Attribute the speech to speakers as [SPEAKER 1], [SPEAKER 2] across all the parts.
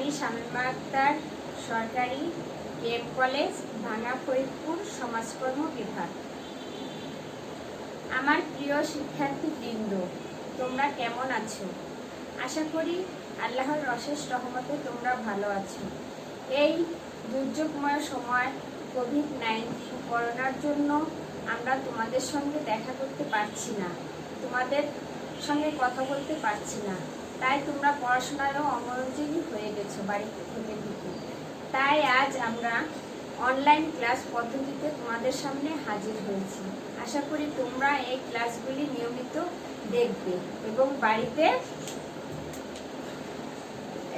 [SPEAKER 1] আমি শামীমা আক্তার, সরকারি KM college, ভাঙা ফরিদপুর, সমাজকর্ম বিভাগ। আমার প্রিয় শিক্ষার্থীবৃন্দ, তোমরা কেমন আছো? আশা করি আল্লাহর অশেষ রহমতে তোমরা ভালো আছো। এই দুর্যোগময় সময় কোভিড-19 করোনার জন্য আমরা তোমাদের সঙ্গে দেখা করতে পারছি না, তোমাদের সঙ্গে কথা বলতে পারছি না। তাই তোমরা পড়াশোনারও অমনোযোগী হয়ে গেছো বাড়িতে থেকে থেকে। তাই আজ আমরা অনলাইন ক্লাস পদ্ধতিতে তোমাদের সামনে হাজির হয়েছি। আশা করি তোমরা এই ক্লাসগুলি নিয়মিত দেখবে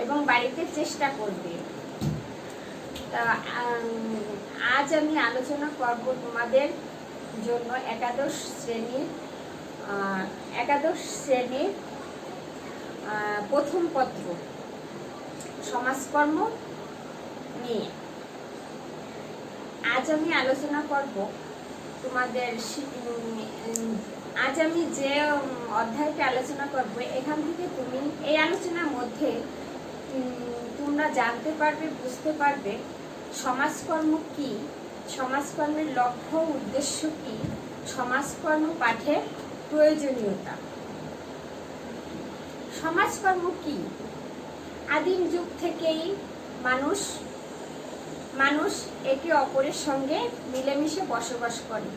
[SPEAKER 1] এবং বাড়িতে চেষ্টা করবে। তা আজ আমি আলোচনা করব তোমাদের জন্য একাদশ শ্রেণীর প্রথম পত্র সমাজকর্ম নিয়ে। আজ আমি আলোচনা করব তোমাদের, আজ আমি যে অধ্যায়টা আলোচনা করব এখান থেকে তুমি এই আলোচনার মধ্যে তোমরা জানতে পারবে, বুঝতে পারবে সমাজকর্ম কি, সমাজকর্মের লক্ষ্য উদ্দেশ্য কি, সমাজকর্ম পাঠের প্রয়োজনীয়তা। সমাজকর্ম কি? আদিম যুগ থেকেই মানুষ একে অপরের সঙ্গে মিলেমিশে বসবাস করে,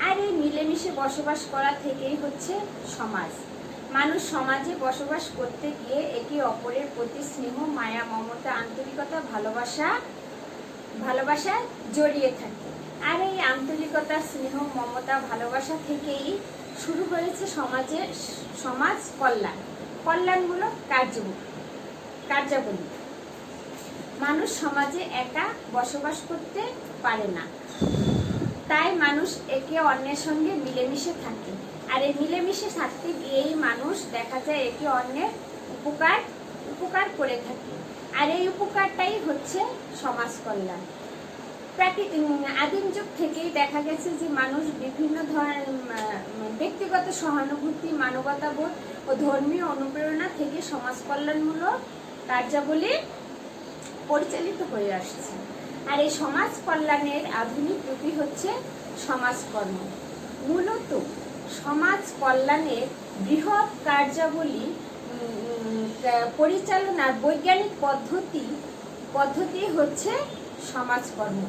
[SPEAKER 1] আর এই মিলেমিশে বসবাস করা থেকেই হচ্ছে সমাজ। মানুষ সমাজে বসবাস করতে গিয়ে একে অপরের প্রতি স্নেহ, মায়া, মমতা, আন্তরিকতা, ভালোবাসা জড়িয়ে থাকে। আর এই আন্তরিকতা, স্নেহ, মমতা, ভালোবাসা থেকেই শুরু হয়েছে সমাজ কল্যাণমূলক কার্যাবলী। মানুষ সমাজে একা বসবাস করতে পারে না, তাই মানুষ একে অন্যের সঙ্গে মিলেমিশে থাকে। আর এই মিলেমিশে থাকতে গিয়েই মানুষ দেখা যায় একে অন্যের উপকার করে থাকে। আর এই উপকারটাই হচ্ছে সমাজ কল্যাণ। আদিম যুগ থেকেই দেখা গেছে যে মানুষ বিভিন্ন ধরনের ব্যক্তিগত সহানুভূতি, মানবতাবোধ ও ধর্মীয় অনুপ্রেরণা থেকে সমাজ কল্যাণমূলক কার্যাবলী পরিচালিত হয়ে আসছে। আর এই সমাজ কল্যাণের আধুনিক রূপই হচ্ছে সমাজকর্ম। মূলত সমাজ কল্যাণের বৃহৎ কার্যাবলী পরিচালনার বৈজ্ঞানিক পদ্ধতি হচ্ছে সমাজকর্ম।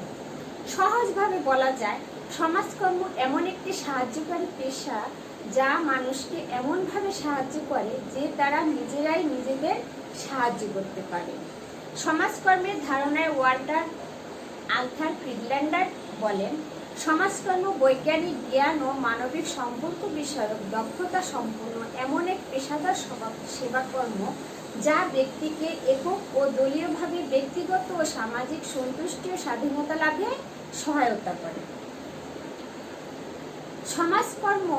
[SPEAKER 1] সহজভাবে বলা যায়, সমাজকর্ম এমন একটি সাহায্যকারী পেশা যা মানুষকে এমনভাবে সাহায্য করে যে তারা নিজেরাই নিজেদের সাহায্য করতে পারে। সমাজকর্মের ধারণায় ওয়াল্টার আর্থার ফ্রিডল্যান্ডার বলেন, সমাজকর্ম বৈজ্ঞানিক জ্ঞান ও মানবিক সম্পর্ক বিষয়ক দক্ষতা সম্পন্ন এমন এক পেশাদার সেবাকর্ম যা ব্যক্তিকে একক ও দলীয়ভাবে ব্যক্তিগত ও সামাজিক সন্তুষ্টি ও স্বাধীনতা লাভে সহায়তা করে। সমাজকর্ম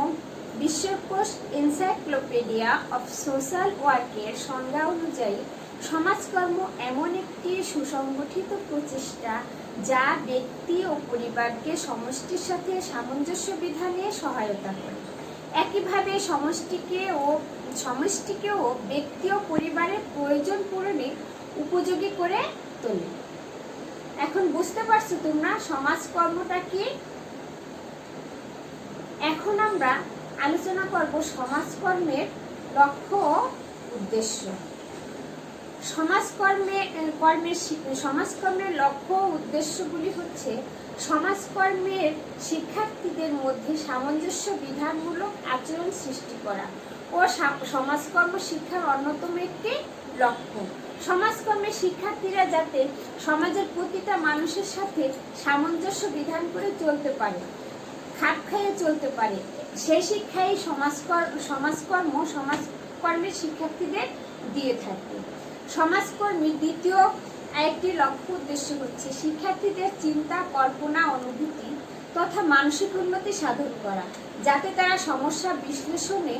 [SPEAKER 1] বিশ্বকোষ এনসাইক্লোপিডিয়া অফ সোশ্যাল ওয়ার্কের সংজ্ঞা অনুযায়ী সমাজকর্ম এমন একটি সুসংগঠিত প্রচেষ্টা যা ব্যক্তি ও পরিবারকে সমষ্টির সাথে সামঞ্জস্য বিধানে সহায়তা করে। একইভাবে সমষ্টিকেও ব্যক্তি ও পরিবারের প্রয়োজন পূরণে উপযোগী করে তোলে। এখন বুঝতে পারছো তোমরা সমাজকর্মটা কি? এখন আমরা আলোচনা করব সমাজকর্মের লক্ষ্য ও উদ্দেশ্য। সমাজকর্মের লক্ষ্য ও উদ্দেশ্যগুলি হচ্ছে সমাজকর্মের শিক্ষার্থীদের মধ্যে সামঞ্জস্য বিধানমূলক আচরণ সৃষ্টি করা ও সমাজকর্ম শিক্ষার অন্যতম একটি লক্ষ্য। সমাজকর্মের শিক্ষার্থীরা যাতে সমাজের প্রতিটা মানুষের সাথে সামঞ্জস্য বিধান করে চলতে পারে, খাপ খাইয়ে চলতে পারে, সেই শিক্ষাই সমাজকর্মের শিক্ষার্থীদের দিয়ে থাকে। সমাজকর্মীর দ্বিতীয় একটি লক্ষ্য উদ্দেশ্য হচ্ছে শিক্ষার্থীদের চিন্তা, কল্পনা, অনুভূতি তথা মানসিক উন্নতি সাধন করা, যাতে তারা সমস্যা বিশ্লেষণে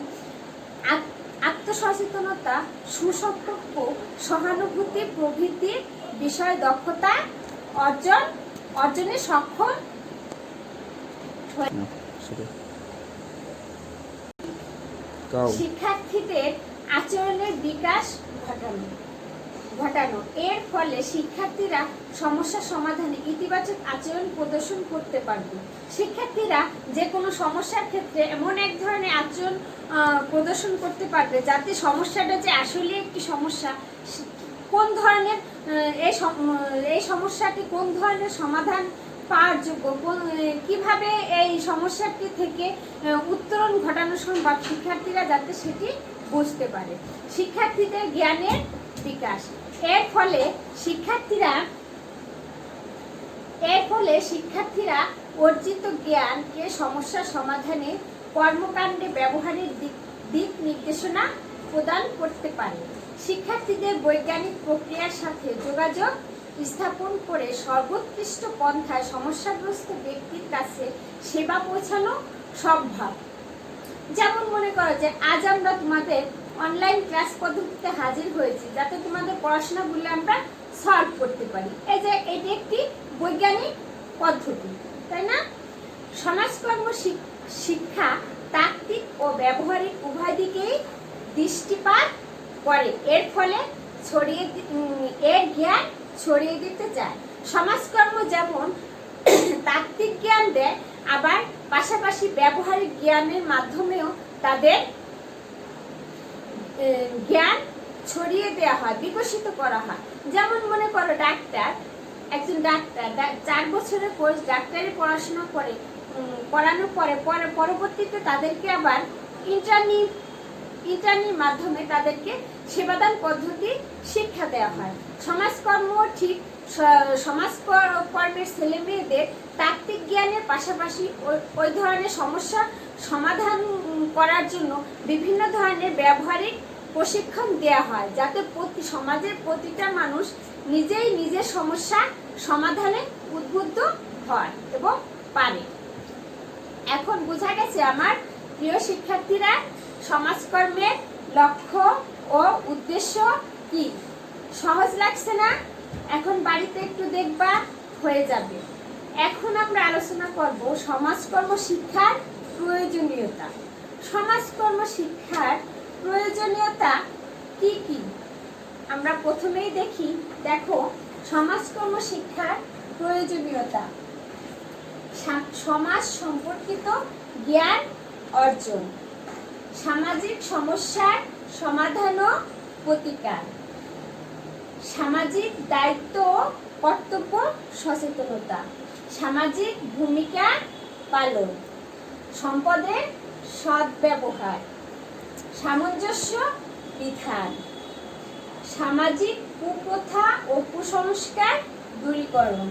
[SPEAKER 1] আত্মসচেতনতা, সুসম্পর্ক, সহানুভূতি প্রভৃতি বিষয়ে দক্ষতা অর্জনে সক্ষম হয়। শিক্ষার্থীদের আচরণের বিকাশ ঘটানো। ঘটানো। এর ফলে শিক্ষার্থীরা সমস্যা সমাধানে ইতিবাচক আচরণ প্রদর্শন করতে পারবে। শিক্ষার্থীরা যে কোনো সমস্যার ক্ষেত্রে এমন এক ধরনের আচরণ প্রদর্শন করতে পারবে যাতে সমস্যাটা যে আসলে একটি সমস্যা, কোন ধরনের এই সমস্যাটি কোন ধরনের সমাধান পাওয়ার যোগ্য, কিভাবে এই সমস্যাটি থেকে উত্তরণ ঘটানো সম্ভব, শিক্ষার্থীরা যাতে সেটি বুঝতে পারে। শিক্ষার্থীদের জ্ঞানের বিকাশ। এর ফলে শিক্ষার্থীরা অর্জিত জ্ঞানকে সমস্যা সমাধানে কর্মকাণ্ডে ব্যবহারের দিক নির্দেশনা প্রদান করতে পারে। শিক্ষার্থীদের বৈজ্ঞানিক প্রক্রিয়ার সাথে যোগাযোগ স্থাপন করে সর্বোৎকৃষ্ট পন্থায় সমস্যাগ্রস্ত ব্যক্তির কাছে সেবা পৌঁছানো সম্ভব। যেমন মনে করো যে আজ আমরা তোমাদের অনলাইন ক্লাস পদ্ধতিতে হাজির হয়েছি যাতে তোমাদের পড়াশোনাগুলো আমরা সলভ করতে পারি। এই যে এটি একটি বৈজ্ঞানিক পদ্ধতি, তাই না? সমাজকর্ম শিক্ষা তাত্ত্বিক ও ব্যবহারিক উভয় দিকেই দৃষ্টিপাত করে। এর ফলে এর জ্ঞান ছড়িয়ে দিতে চায়। সমাজকর্ম যেমন তাত্ত্বিক জ্ঞান দেয়, আবার পাশাপাশি ব্যবহারিক জ্ঞানের মাধ্যমেও তাদের জ্ঞান ছড়িয়ে দেওয়া হয়, বিকশিত করা হয়। যেমন মনে করো একজন ডাক্তার 4 বছরের কোর্স ডাক্তারি পড়াশোনা করে করানোর পরে পরবর্তীতে তাদেরকে আবার ইন্টার্নির মাধ্যমে তাদেরকে সেবাদান পদ্ধতি শিক্ষা দেওয়া হয়। সমাজকর্ম ঠিক সমাজকর্মের ছেলে মেয়েদের তাত্ত্বিক জ্ঞানের পাশাপাশি ওই ধরনের সমস্যা সমাধান করার জন্য বিভিন্ন ধরনের ব্যবহারিক প্রশিক্ষণ দেওয়া হয় যাতে সমাজের প্রতিটা মানুষ নিজেই নিজের সমস্যা সমাধানে উদ্বুদ্ধ হয় এবং পারে। এখন বোঝা গেছে আমার প্রিয় শিক্ষার্থীরা সমাজকর্মের লক্ষ্য ও উদ্দেশ্য কি? সহজ লাগছে না? এখন বাড়িতে একটু দেখবা, হয়ে যাবে। এখন আমরা আলোচনা করব সমাজকর্ম শিক্ষার প্রয়োজনীয়তা। সমাজকর্ম শিক্ষার প্রয়োজনীয়তা কি কি আমরা প্রথমেই দেখো সমাজকর্ম শিক্ষার প্রয়োজনীয়তা। সমাজ সম্পর্কিত জ্ঞান অর্জন, সামাজিক সমস্যার সমাধান ও প্রতিকার, সামাজিক দায়িত্ব ও কর্তব্য সচেতনতা, সামাজিক ভূমিকা পালন, সম্পদের সদ্ব্যবহার, সামঞ্জস্য বিধান, সামাজিক কুপ্রথা ও কুসংস্কার দূরীকরণ,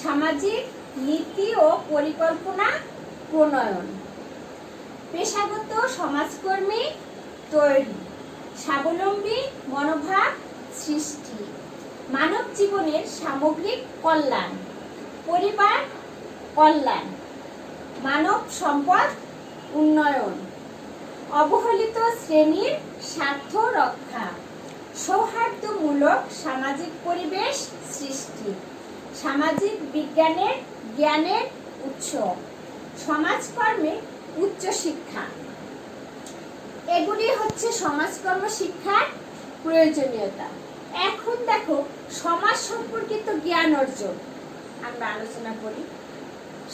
[SPEAKER 1] সামাজিক নীতি ও পরিকল্পনা প্রণয়ন, পেশাগত সমাজকর্মী তৈরি, স্বাবলম্বী মনোভাব সৃষ্টি, মানব জীবনের সামগ্রিক কল্যাণ, পরিবার কল্যাণ, মানব সম্পদ উন্নয়ন, অবহেলিত শ্রেণীর স্বার্থ রক্ষা, সৌহার্দ্যমূলক সামাজিক পরিবেশ সৃষ্টি, সামাজিক বিজ্ঞানের জ্ঞানের উৎস, সমাজকর্মে উচ্চ শিক্ষা। এগুলি হচ্ছে সমাজকর্ম শিক্ষার প্রয়োজনীয়তা। এখন দেখো সমাজ সম্পর্কিত জ্ঞান অর্জন আমরা আলোচনা করি।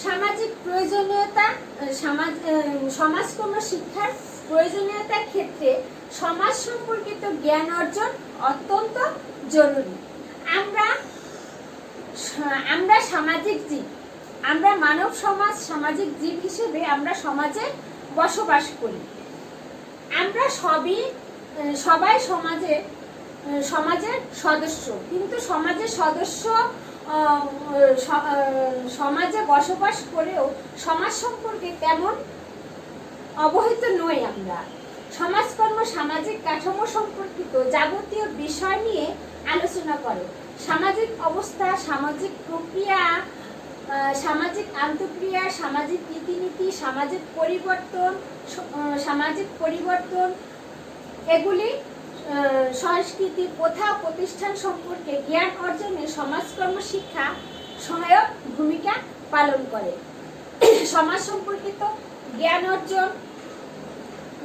[SPEAKER 1] সামাজিক প্রয়োজনীয়তা, সমাজকর্ম শিক্ষার প্রয়োজনীয়তার ক্ষেত্রে সমাজ সম্পর্কিত জ্ঞান অর্জন অত্যন্ত জরুরি। আমরা সামাজিক জীব, আমরা মানব সমাজ সামাজিক জীব হিসেবে আমরা সমাজে বসবাস করি। আমরা সবাই সমাজের সদস্য, কিন্তু সমাজে বসবাস করেও সমাজ সম্পর্কে তেমন অবহিত নই আমরা। সমাজকর্ম সামাজিক কাঠামো সম্পর্কিত যাবতীয় বিষয় নিয়ে আলোচনা করে। সামাজিক অবস্থা, সামাজিক প্রক্রিয়া, সামাজিক আন্তঃক্রিয়া, সামাজিক রীতিনীতি, সামাজিক পরিবর্তন এগুলি সংস্কৃতি, প্রথা, প্রতিষ্ঠান সম্পর্কে জ্ঞান অর্জনে সমাজকর্ম শিক্ষা সহায়ক ভূমিকা পালন করে। সমাজ সম্পর্কিত জ্ঞান অর্জন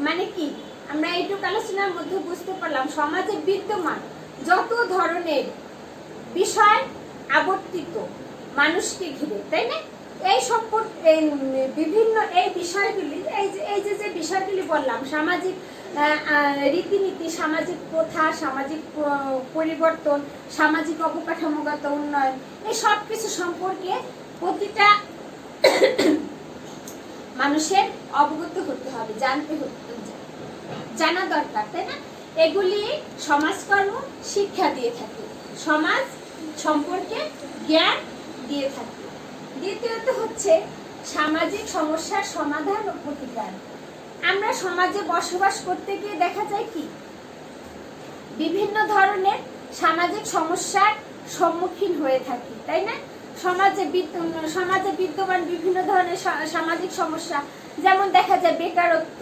[SPEAKER 1] মানে কি? আমরা এইটুকু আলোচনার মধ্যে বুঝতে পারলাম সমাজে বিদ্যমান যত ধরনের বিষয় আবর্তিত মানুষকে ঘিরে, তাই না? এই সম্পর্কে বিভিন্ন এই বিষয়গুলি, এই যে বিষয়গুলি বললাম, সামাজিক রীতিনীতি, সামাজিক প্রথা, সামাজিক পরিবর্তন, সামাজিক অবকাঠামোগত উন্নয়ন, এই সব কিছু সম্পর্কে প্রতিটা মানুষের অবগত হতে হবে, জানা দরকার, তাই না? এগুলি সমাজকর্ম শিক্ষা দিয়ে থাকে, সমাজ সম্পর্কে জ্ঞান দিয়ে থাকে। দ্বিতীয়ত হচ্ছে সামাজিক সমস্যার সমাধান ও প্রতিকার। আমরা সমাজে বসবাস করতে গিয়ে দেখা যায় কি বিভিন্ন ধরনের সামাজিক সমস্যার সম্মুখীন হয়ে থাকি, তাই না? সমাজে বিদ্যমান বিভিন্ন ধরনের সামাজিক সমস্যা, যেমন দেখা যায় বেকারত্ব,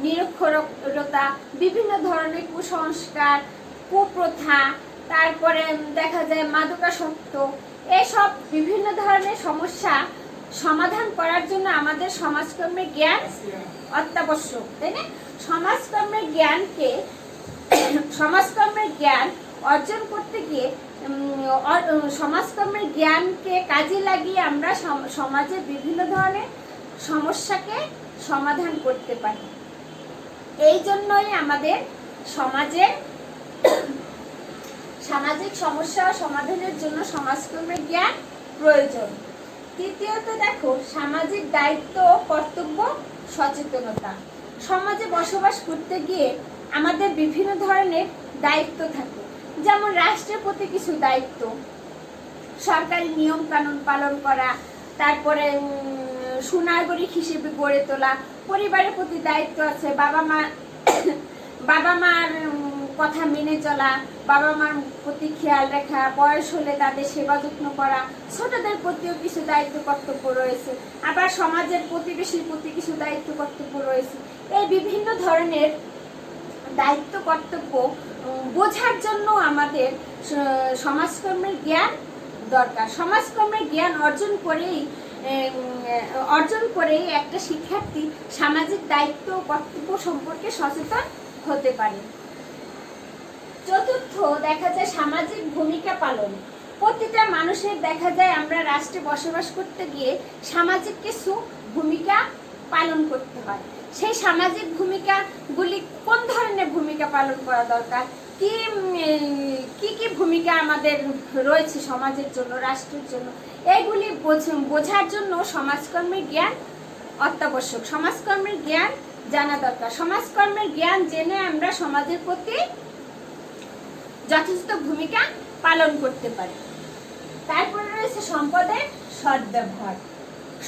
[SPEAKER 1] নিরক্ষরতা, বিভিন্ন ধরনের কুসংস্কার, কুপ্রথা, তারপরে দেখা যায় মাদকাসক্ত, এসব বিভিন্ন ধরনের সমস্যা সমাধান করার জন্য আমাদের সমাজকর্মের জ্ঞান অত্যাবশ্যক, তাই না? সমাজকর্মের জ্ঞান অর্জন করতে গিয়ে সমাজকর্মের জ্ঞানকে কাজে লাগিয়ে আমরা সমাজের বিভিন্ন ধরনের সমস্যাকে সমাধান করতে পারি। এই জন্যই আমাদের সামাজিক সমস্যা সমাধানের জন্য সমাজকর্মের জ্ঞান প্রয়োজন। তৃতীয়ত দেখো সামাজিক দায়িত্ব ও কর্তব্য সচেতনতা। সমাজে বসবাস করতে গিয়ে আমাদের বিভিন্ন ধরনের দায়িত্ব থাকে, যেমন রাষ্ট্রের প্রতি কিছু দায়িত্ব, সরকারি নিয়ম কানুন পালন করা, তারপরে সুনাগরিক হিসেবে গড়ে তোলা, পরিবারের প্রতি দায়িত্ব আছে, বাবা মার কথা মেনে চলা, বাবা মার প্রতি খেয়াল রাখা, বয়স হলে তাদের সেবা যত্ন করা, ছোটদের প্রতিও কিছু দায়িত্ব কর্তব্য রয়েছে, আবার সমাজের প্রতিবেশীর প্রতি কিছু দায়িত্ব কর্তব্য রয়েছে। এই বিভিন্ন ধরনের দায়িত্ব কর্তব্য বোঝার জন্য আমাদের সমাজকর্মের জ্ঞান দরকার। সমাজকর্মের জ্ঞান অর্জন করেই একটা শিক্ষার্থী সামাজিক দায়িত্ব ও কর্তব্য সম্পর্কে সচেতন হতে পারে। চতুর্থ দেখা যায় সামাজিক ভূমিকা পালন। প্রতিটা মানুষের দেখা যায় আমরা রাষ্ট্রে বসবাস করতে গিয়ে সামাজিক কিছু ভূমিকা পালন করতে হয়। সেই সামাজিক ভূমিকাগুলি কোন ধরনের ভূমিকা পালন করা দরকার, কি ভূমিকা আমাদের রয়েছে সমাজের জন্য, রাষ্ট্রের জন্য, এগুলি বোঝার জন্য সমাজকর্মের জ্ঞান অত্যাবশ্যক। সমাজকর্মের জ্ঞান জানা দরকার। সমাজকর্মের জ্ঞান জেনে আমরা সমাজের প্রতি যথেষ্ট ভূমিকা পালন করতে পারি। তারপরে রয়েছে সম্পদের সদ্ব্যবহার।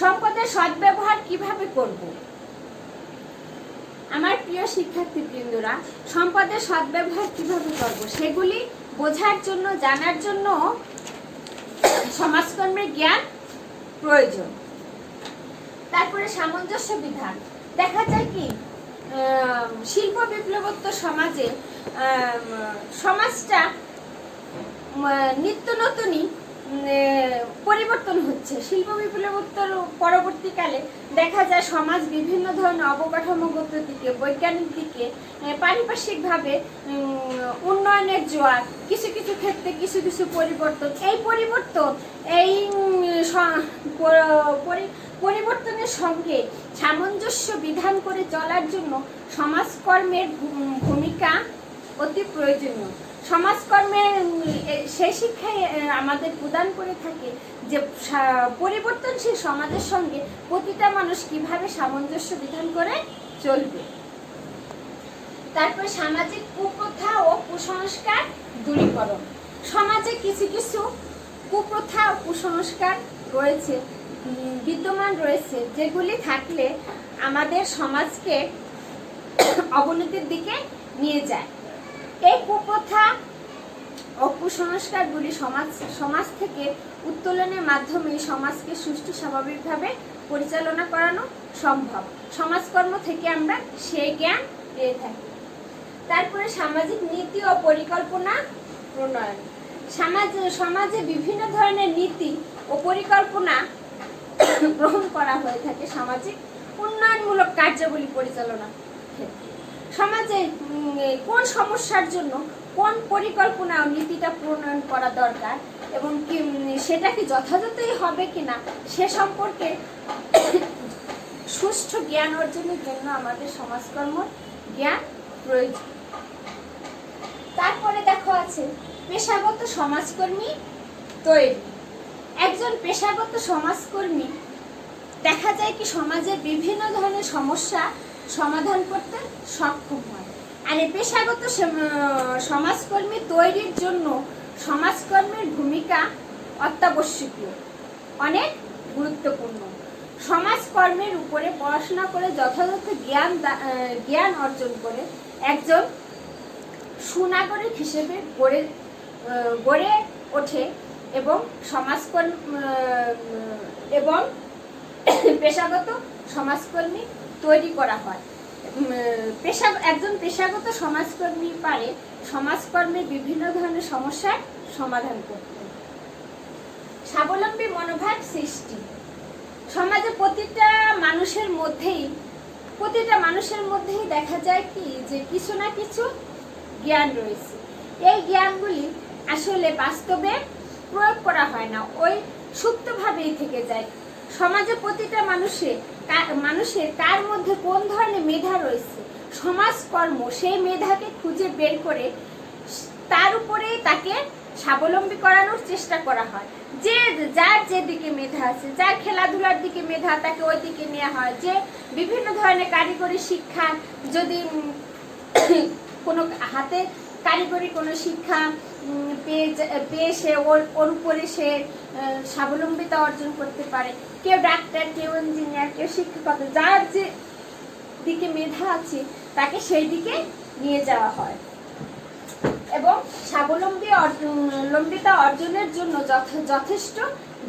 [SPEAKER 1] সম্পদের সদ্ব্যবহার কিভাবে করব? আমার প্রিয় শিক্ষার্থীবৃন্দরা, সম্পদের সদ্ব্যবহার কিভাবে করব সেগুলি বোঝার জন্য, জানার জন্য সমাজকর্মের জ্ঞান প্রয়োজন। তারপরে সামঞ্জস্য বিধান। দেখা যায় কি শিল্প বিপ্লবোত্তর সমাজে সমাজটা নিত্য নতুনই পরিবর্তন হচ্ছে। শিল্প বিপ্লবোত্তর পরবর্তীকালে দেখা যায় সমাজ বিভিন্ন ধরনের অবকাঠামোগত দিকে, বৈজ্ঞানিক দিকে, পারিপার্শ্বিকভাবে উন্নয়নের জোয়ার, কিছু কিছু ক্ষেত্রে কিছু পরিবর্তন, এই পরিবর্তনের সঙ্গে সামঞ্জস্য বিধান করে চলার জন্য সমাজকর্মের ভূমিকা অতি প্রয়োজনীয়। সমাজকর্মের সেই শিক্ষাই আমাদের প্রদান করে থাকে যে পরিবর্তনশীল সমাজের সঙ্গে প্রতিটা মানুষ কিভাবে সামঞ্জস্য বিধান করে চলবে। তারপর সামাজিক কুপ্রথা ও কুসংস্কার দূরীকরণ। সমাজে কিছু কুপ্রথা ও কুসংস্কার রয়েছে, বিদ্যমান রয়েছে, যেগুলি থাকলে আমাদের সমাজকে অবনতির দিকে নিয়ে যায়। এই কুপ্রথা ও কুসংস্কারগুলি সমাজ থেকে উত্তোলনের মাধ্যমে সমাজকে সুষ্ঠু স্বাভাবিকভাবে পরিচালনা করানো সম্ভব। সমাজকর্ম থেকে আমরা সেই জ্ঞান পেয়ে থাকি। তারপরে সামাজিক নীতি ও পরিকল্পনা প্রণয়ন। সমাজে বিভিন্ন ধরনের নীতি ও পরিকল্পনা গ্রহণ করা হয়ে থাকে সামাজিক উন্নয়নমূলক কার্যাবলী পরিচালনা ক্ষেত্রে। সমাজে কোন সমস্যার জন্য কোন পরিকল্পনা ও নীতিটা প্রণয়ন করা দরকার এবং কি সেটা কি যথাযথই হবে কিনা সে সম্পর্কে সুষ্ঠু জ্ঞান অর্জনের জন্য আমাদের সমাজকর্ম জ্ঞান প্রয়োজন। তারপরে দেখো আছে পেশাগত সমাজকর্মী তৈরি। একজন পেশাগত সমাজকর্মী দেখা যায় কি সমাজের বিভিন্ন ধরনের সমস্যা সমাধান করতে সক্ষম হয়। আর এই পেশাগত সমাজকর্মী তৈরির জন্য সমাজকর্মীর ভূমিকা অত্যাবশ্যকীয়, অনেক গুরুত্বপূর্ণ। সমাজকর্মের উপরে পড়াশোনা করে যথাযথ জ্ঞান অর্জন করে একজন সুনাগরিক হিসেবে গড়ে ওঠে এবং এবং পেশাগত সমাজকর্মী তৈরি করা হয়। একজন পেশাগত সমাজকর্মী পারে সমাজকর্মের বিভিন্ন ধরনের সমস্যার সমাধান করতে। স্বাবলম্বী মনোভাব সৃষ্টি। সমাজে প্রতিটা মানুষের মধ্যেই দেখা যায় কি যে কিছু না কিছু জ্ঞান রয়েছে। এই জ্ঞানগুলি আসলে বাস্তবে প্রয়োগ করা হয় না, ওই সুপ্তভাবেই থেকে যায়। সমাজে প্রতিটা মানুষের কার মধ্যে কোন ধরনের মেধা রয়েছে, সমাজকর্ম সেই মেধাকে খুঁজে বের করে তার উপরেই তাকে স্বাবলম্বী করানোর চেষ্টা করা হয়। যে যার যেদিকে মেধা আছে, যার খেলাধুলার দিকে মেধা তাকে ওই দিকে নেওয়া হয়। যে বিভিন্ন ধরনের কারিগরি শিক্ষা, যদি কোনো হাতে কারিগরি কোনো শিক্ষা পেয়ে সে ওর উপরে সে স্বাবলম্বিতা অর্জন করতে পারে। কেউ ডাক্তার, কেউ ইঞ্জিনিয়ার, কেউ শিক্ষকতা, যার যে দিকে মেধা আছে তাকে সেই দিকে নিয়ে যাওয়া হয় এবং স্বাবলম্বিতা অর্জনের জন্য যথেষ্ট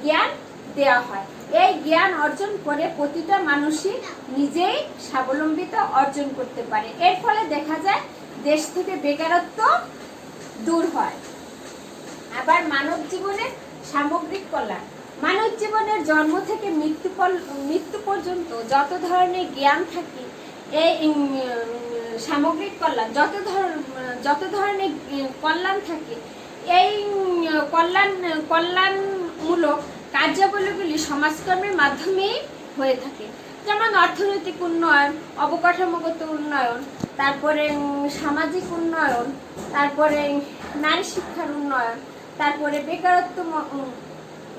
[SPEAKER 1] জ্ঞান দেওয়া হয়। এই জ্ঞান অর্জন করে প্রতিটা মানুষই নিজেই স্বাবলম্বিতা অর্জন করতে পারে। এর ফলে দেখা যায় দেশ থেকে বেকারত্ব দূর হয়। আবার মানব জীবনের সামগ্রিক কল্যাণ। মানব জীবনের জন্ম থেকে মৃত্যু পর্যন্ত যত ধরনের জ্ঞান থাকে, এই সামগ্রিক কল্যাণ যত ধরনের কল্যাণ থাকে, এই কল্যাণমূলক কার্যাবলীগুলি সমাজকর্মের মাধ্যমেই হয়ে থাকে। যেমন অর্থনৈতিক উন্নয়ন, অবকাঠামোগত উন্নয়ন, তারপরে সামাজিক উন্নয়ন, তারপরে নারী শিক্ষার উন্নয়ন, তারপরে বেকারত্ব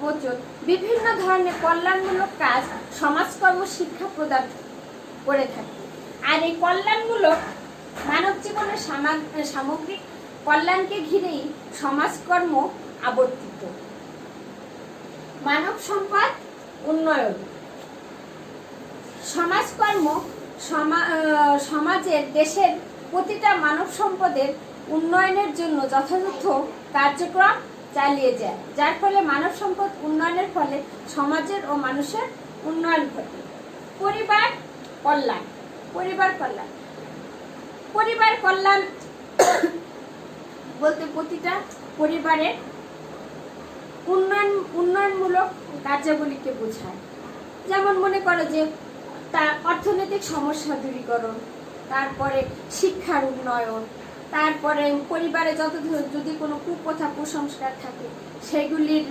[SPEAKER 1] মোচন, বিভিন্ন ধরনের কল্যাণমূলক কাজ সমাজকর্ম শিক্ষা প্রদান করে থাকে। আর এই কল্যাণমূলক মানব জীবনের সামগ্রিক কল্যাণকে ঘিরেই সমাজকর্ম আবর্তিত। মানব সম্পদ উন্নয়ন। সমাজকর্ম সমাজের দেশের প্রতিটা মানব সম্পদের উন্নয়নের জন্য যথাযথ কার্যক্রম চালিয়ে যায়, যার ফলে মানব সম্পদ উন্নয়নের ফলে সমাজের ও মানুষের উন্নয়ন ঘটে। পরিবার কল্যাণ। পরিবার কল্যাণ বলতে প্রতিটা পরিবারের উন্নয়নমূলক কার্যাবলীকে বোঝায়। যেমন মনে করো যে তার অর্থনৈতিক সমস্যা দূরীকরণ, তারপরে শিক্ষার উন্নয়ন, তারপরে পরিবারে যদি কোনো কুপ্রথা কুসংস্কার থাকে সেগুলির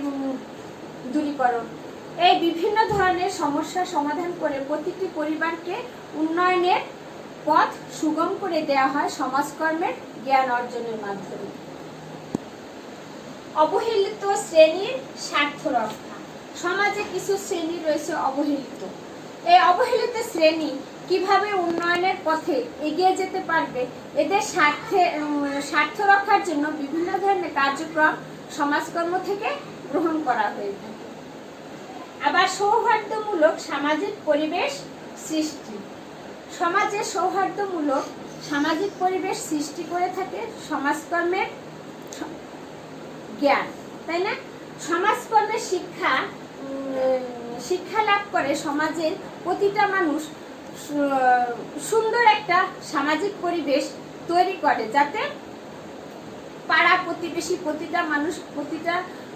[SPEAKER 1] দূরীকরণ, এই বিভিন্ন ধরনের সমস্যার সমাধান করে প্রতিটি পরিবারকে উন্নয়নের পথ সুগম করে দেওয়া হয় সমাজকর্মের জ্ঞান অর্জনের মাধ্যমে। অবহেলিত শ্রেণীর স্বার্থ রক্ষা। সমাজে কিছু শ্রেণী রয়েছে অবহেলিত। এই অবহেলিত শ্রেণী কিভাবে উন্নয়নের পথে এগিয়ে যেতে পারবে, এদের স্বার্থ রক্ষার জন্য বিভিন্ন ধরনের কার্যক্রম সমাজকর্ম থেকে গ্রহণ করা হয়ে থাকে। আবার সৌহার্দ্যমূলক সামাজিক পরিবেশ সৃষ্টি। সমাজে সৌহার্দ্যমূলক সামাজিক পরিবেশ সৃষ্টি করে থাকে সমাজকর্মের জ্ঞান, তাই না? সমাজকর্মের শিক্ষা লাভ করে সমাজের প্রতিটা মানুষ সুন্দর একটা সামাজিক পরিবেশ তৈরি করে, যাতে পাড়া প্রতিবেশী প্রতিটা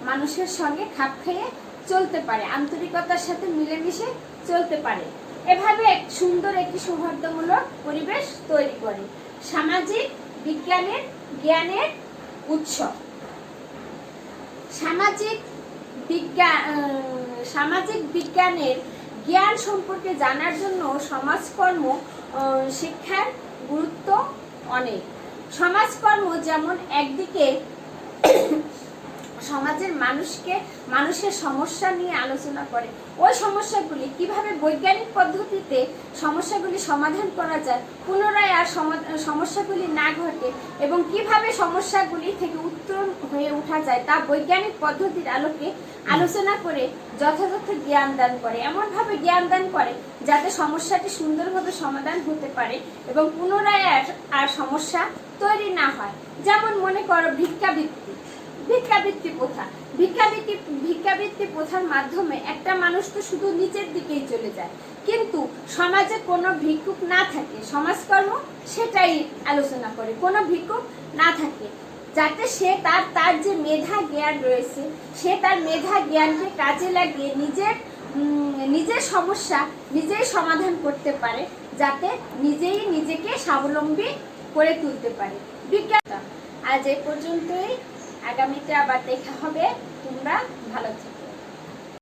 [SPEAKER 1] মানুষের সঙ্গে খাপ খেয়ে চলতে পারে, আন্তরিকতার সাথে মিলেমিশে চলতে পারে। এভাবে সুন্দর একটি সৌহার্দ্যমূলক পরিবেশ তৈরি করে। সামাজিক বিজ্ঞানের জ্ঞানের উৎস। সামাজিক বিজ্ঞানের জ্ঞান সম্পর্কে জানার জন্য সমাজকর্ম শিক্ষার গুরুত্ব অনেক। সমাজকর্ম যেমন একদিকে সমাজের মানুষের সমস্যা নিয়ে আলোচনা করে, ওই সমস্যাগুলি কিভাবে বৈজ্ঞানিক পদ্ধতিতে সমস্যাগুলি সমাধান করা যায়, পুনরায় আর সমস্যাগুলি না ঘটে এবং কিভাবে সমস্যাগুলি থেকে উত্তরণ হয়ে ওঠা যায় তা বৈজ্ঞানিক পদ্ধতির আলোকে আলোচনা করে যথাযথ জ্ঞান দান করে, এমনভাবে জ্ঞান দান করে যাতে সমস্যাটি সুন্দরভাবে সমাধান হতে পারে এবং পুনরায় আর সমস্যা তৈরি না হয়। যেমন মনে করো ভিক্ষাবৃত্তি প্রথা। ভিক্ষাবৃত্তি প্রথার মাধ্যমে একটা মানুষ তো শুধু নিচের দিকেই চলে যায়, কিন্তু সমাজে কোনো ভিক্ষুক না থাকে, সমাজকর্ম সেটাই আলোচনা করে, কোনো ভিক্ষুক না থাকে যাতে সে তার যে মেধা জ্ঞান রয়েছে সে তার মেধা জ্ঞানকে কাজে লাগিয়ে নিজের সমস্যা নিজেই সমাধান করতে পারে, যাতে নিজেই নিজেকে স্বাবলম্বী করে তুলতে পারে। বিজ্ঞান আজ এই পর্যন্তই, আগামীতে আবার দেখা হবে। তোমরা ভালো থেকো।